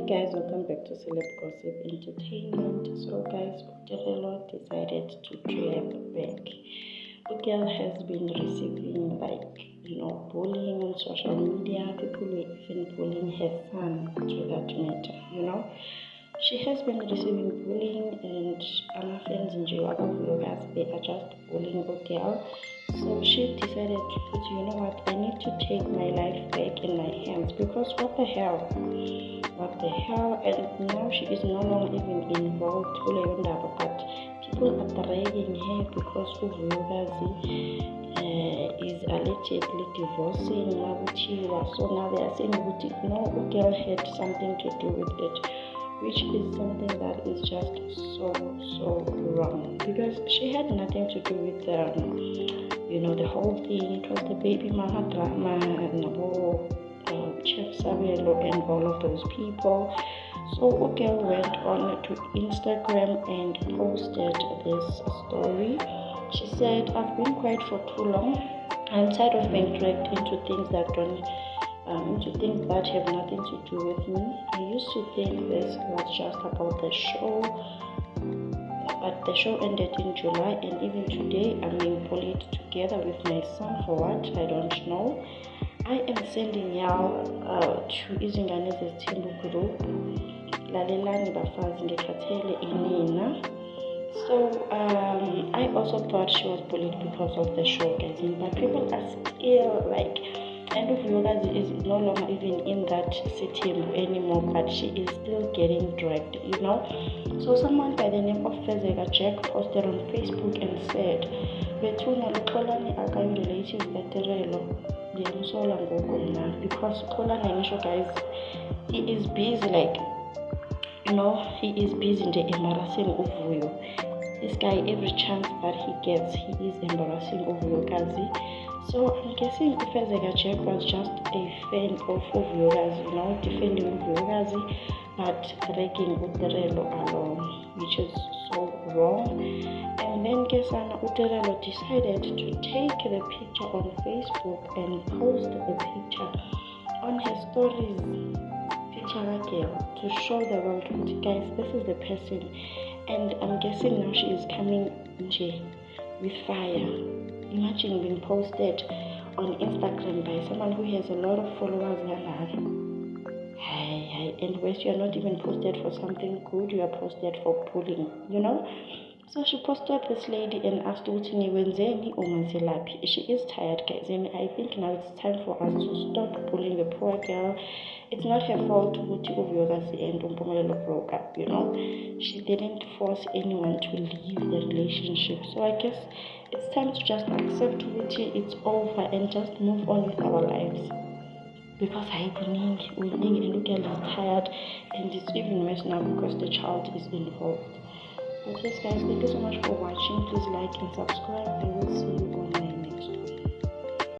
guys, welcome back to Celeb Gossip Entertainment. So guys, Tirelo decided to clap back. The girl has been receiving bullying on social media. People were even bullying her son to that matter. She has been receiving bullying, and my friends in jail, they are just bullying the girl. So she decided to put, you know what, I need to take my life back in my hands, because what the hell, and now she is no longer even involved, but people are dragging her because Uvuyokazi is allegedly divorcing Mabutiwa. So now they are saying no, girl had something to do with it, which is something that is just so wrong, because she had nothing to do with the whole thing. It was the baby mama drama and Chef Samuel and all of those people. So girl went on to Instagram and posted this story. She said, I've been quiet for too long. I'm tired of being dragged into things that have nothing to do with me. I used to think this was just about the show, but the show ended in July, and even today I'm being bullied together with my son for what? I don't know. I am sending y'all to Izingane zesthembu group. Lalelani bafazi ngekhathele inina. So I also thought she was bullied because of the show, guys. But people are still like, and Uvuyokazi is no longer even in that zesthembu anymore, but she is still getting dragged, So someone by the name of Fezeka Jack posted on Facebook and said, Betuna Lukolani Akayu relative Tirelo, because Kolani, guys, he is busy, he is busy in the embarrassing Uvuyo. This guy, every chance that he gets, he is embarrassing Uvuyokazi. So I'm guessing Fezeka Jack was just a fan of Uvuyokazi, defending Uvuyokazi, but dragging Tirelo along, which is so wrong. And then Tirelo decided to take the picture on Facebook and post the picture on her stories, to show the world, guys, this is the person. And I'm guessing now she is coming with fire. Imagine being posted on Instagram by someone who has a lot of followers. And where you are not even posted for something good, you are posted for bullying, So she posted this lady and asked she is tired, guys, and I think now it's time for us to stop bullying the poor girl. It's not her fault Uvuyokazi and Umpumelelo broke up, She didn't force anyone to leave the relationship. So I guess it's time to just accept it's over and just move on with our lives. Because I think and girl is tired, and it's even worse now because the child is involved. But yes, guys, thank you so much for watching. Please like and subscribe. I will see you on my